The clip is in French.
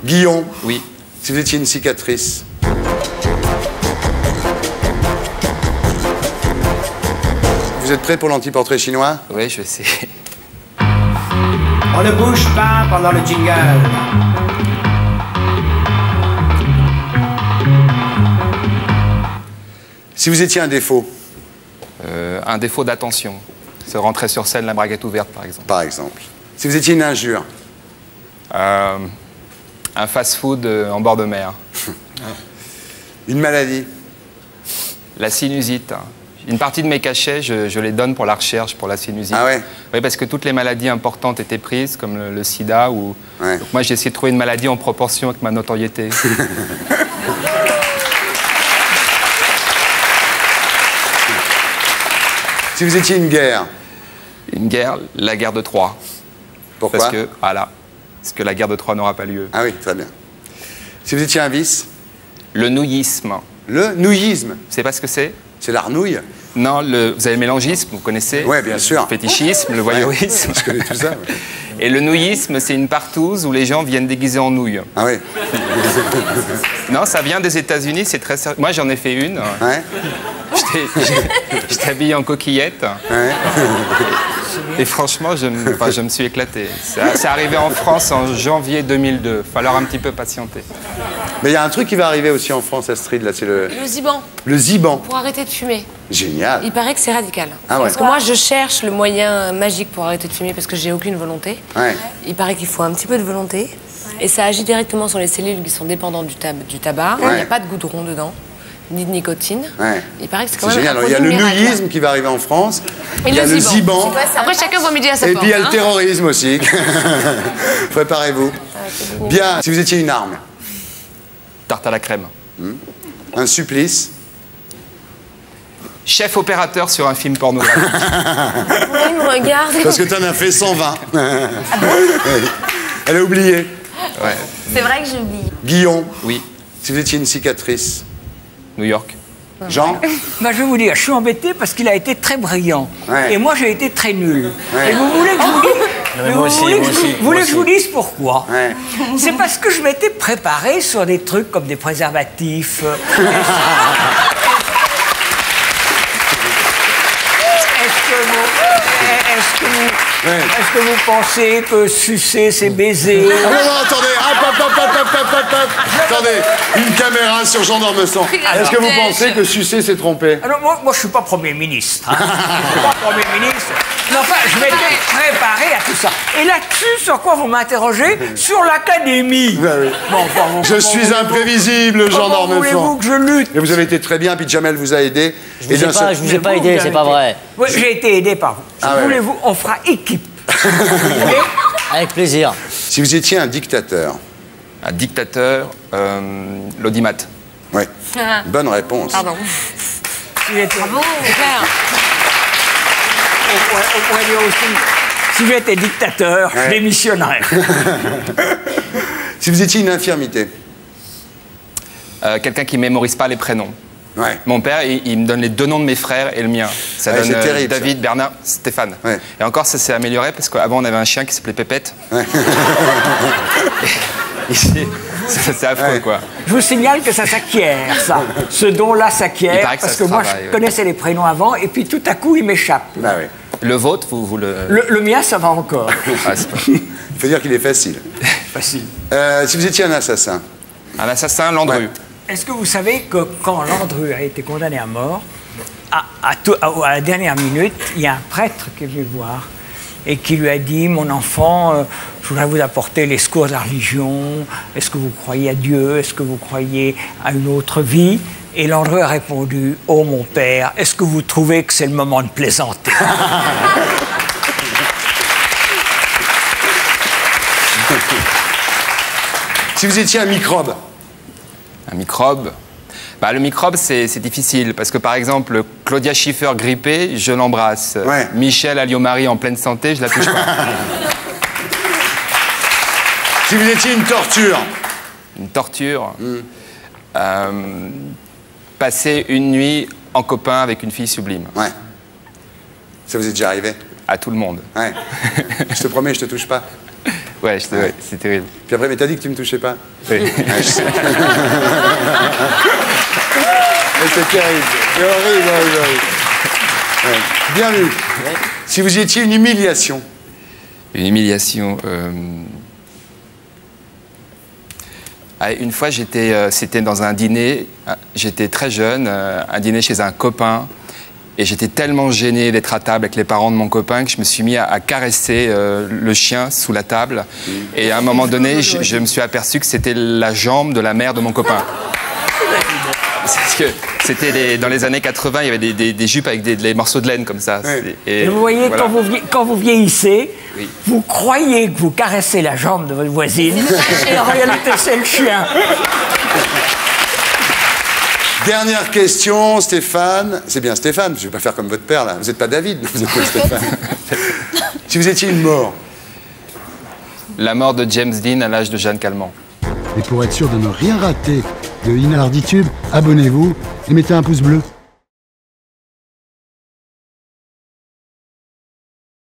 Guillon. Oui. Si vous étiez une cicatrice. Vous êtes prêt pour l'anti-portrait chinois? Oui, je sais. On ne bouge pas pendant le jingle. Si vous étiez un défaut. Un défaut d'attention. Se rentrer sur scène, la braguette ouverte, par exemple. Par exemple. Si vous étiez une injure. Un fast-food en bord de mer. Une maladie. La sinusite. Une partie de mes cachets, je les donne pour la recherche, pour la sinusite. Ah ouais? Oui, parce que toutes les maladies importantes étaient prises, comme le sida. Ou... Ouais. Donc moi, j'ai essayé de trouver une maladie en proportion avec ma notoriété. Si vous étiez une guerre. Une guerre, la guerre de Troie. Pourquoi? Parce que la guerre de Troie n'aura pas lieu. Ah oui, très bien. Si vous étiez un vice. Le nouillisme. Le nouillisme. Vous savez pas ce que c'est? C'est l'arnouille. Non, vous avez le mélangisme, vous connaissez? Oui, bien sûr. Le fétichisme, le voyeurisme. Je connais tout ça. Ouais. Et le nouillisme, c'est une partouze où les gens viennent déguisés en nouilles. Ah oui. Non, ça vient des États-Unis, c'est très sérieux. Moi, j'en ai fait une. Ouais. J'étais habillé en coquillette. Ouais. Et franchement, je me suis éclaté. C'est arrivé en France en janvier 2002. Il falloir un petit peu patienter. Mais il y a un truc qui va arriver aussi en France, Astrid, là, c'est le Ziban. Le Ziban. Pour arrêter de fumer. Génial. Il paraît que c'est radical. Ah ouais. Parce que moi, je cherche le moyen magique pour arrêter de fumer parce que j'ai aucune volonté. Ouais. Il paraît qu'il faut un petit peu de volonté. Et ça agit directement sur les cellules qui sont dépendantes du tabac. Il n'y a pas de goudron dedans, ni de nicotine. Ouais. Il paraît que c'est quand C'est même génial. un Il y a le produit miracle. nouillisme qui va arriver en France. Et il y a le Ziban. Après, chacun voit midi à sa Et porte. puis il y a le terrorisme aussi. Préparez-vous. Bien. Si vous étiez une arme. Tarte à la crème. Un supplice. Chef opérateur sur un film pornographique. Il me regarde. Parce que tu en as fait 120. Elle a oublié. Ouais. C'est vrai que j'ai oublié. Guillon. Oui. Si vous étiez une cicatrice. New York. Jean. Bah, je vais vous dire, je suis embêté parce qu'il a été très brillant. Ouais. Et moi, j'ai été très nul. Ouais. Et vous voulez que je vous dise... Mais moi aussi, vous voulez que je vous dise pourquoi? Ouais. C'est parce que je m'étais préparé sur des trucs comme des préservatifs. Est-ce que vous pensez que sucer, c'est baiser? Ah non, non, attendez. Hop. Attendez. Une caméra sur Jean d'Ormesson. Est-ce que vous pensez que sucer, c'est tromper? Alors, moi, je suis pas Premier ministre. Hein. Je suis pas Premier ministre. Mais enfin, je m'étais préparé à tout ça. Et là-dessus, sur quoi vous m'interrogez? Sur l'Académie. Ben oui. Bon, Je suis imprévisible, Jean comment voulez-vous d'Ormesson. que je lutte? Et vous avez été très bien, puis Jamel vous a aidé. Je vous ai pas aidé, c'est pas vrai. Oui, j'ai été aidé par vous. Ah ouais, Voulez-vous, on fera équipe. Avec plaisir. Si vous étiez un dictateur. Un dictateur, l'audimat. Oui. Bonne réponse. Pardon. Bravo, c'est clair. On pourrait dire aussi, si j'étais dictateur, je démissionnerais. Si vous étiez une infirmité. Quelqu'un qui mémorise pas les prénoms. Ouais. Mon père, il me donne les deux noms de mes frères et le mien. Ça Ouais, donne c'est terrible, David, Bernard, Stéphane. Ouais. Et encore, ça s'est amélioré parce qu'avant, on avait un chien qui s'appelait Pépette. Ouais. C'est affreux, quoi. Je vous signale que ça s'acquiert, ça. Ce don-là Il s'acquiert, paraît que parce ça que se moi, travaille, je ouais. connaissais les prénoms avant, et puis tout à coup, il m'échappe. Bah oui. Le vôtre, vous le... Le mien, ça va encore. Ah, c'est pas... Il faut dire qu'il est facile. Facile. Si vous étiez un assassin. Un assassin, Landru. Ouais. Est-ce que vous savez que quand Landru a été condamné à mort, à la dernière minute, il y a un prêtre qui est venu le voir et qui lui a dit « Mon enfant, je voudrais vous apporter les secours de la religion. Est-ce que vous croyez à Dieu? Est-ce que vous croyez à une autre vie ?» Et Landru a répondu « Oh mon père, est-ce que vous trouvez que c'est le moment de plaisanter ?» Si vous étiez un microbe. Un microbe. Bah, le microbe, c'est difficile parce que, par exemple, Claudia Schiffer grippée, je l'embrasse. Ouais. Michel Alliot-Marie en pleine santé, je la touche pas. Si vous étiez une torture. Une torture. Passer une nuit en copain avec une fille sublime. Ouais. Ça vous est déjà arrivé? À tout le monde. Ouais. Je te promets, je te touche pas. Ouais, c'est terrible. Puis après, mais t'as dit que tu me touchais pas. Oui. Ah, je sais. Mais c'est terrible. C'est horrible, horrible, horrible. Ouais. Bien vu. Si vous étiez une humiliation. Une humiliation. Une fois, c'était dans un dîner. J'étais très jeune, un dîner chez un copain. Et j'étais tellement gêné d'être à table avec les parents de mon copain que je me suis mis à caresser le chien sous la table. Et à un moment donné, je me suis aperçu que c'était la jambe de la mère de mon copain. Parce que c'était dans les années 80, il y avait des jupes avec des morceaux de laine comme ça. Oui. Et vous voyez, voilà. Quand vous vieillissez, oui. Vous croyez que vous caressez la jambe de votre voisine, et en réalité, c'est le chien. Dernière question, Stéphane. C'est bien Stéphane, je ne vais pas faire comme votre père, là. Vous n'êtes pas David, vous êtes Stéphane. Si vous étiez une mort. La mort de James Dean à l'âge de Jeanne Calment. Et pour être sûr de ne rien rater de Inarditube, abonnez-vous et mettez un pouce bleu.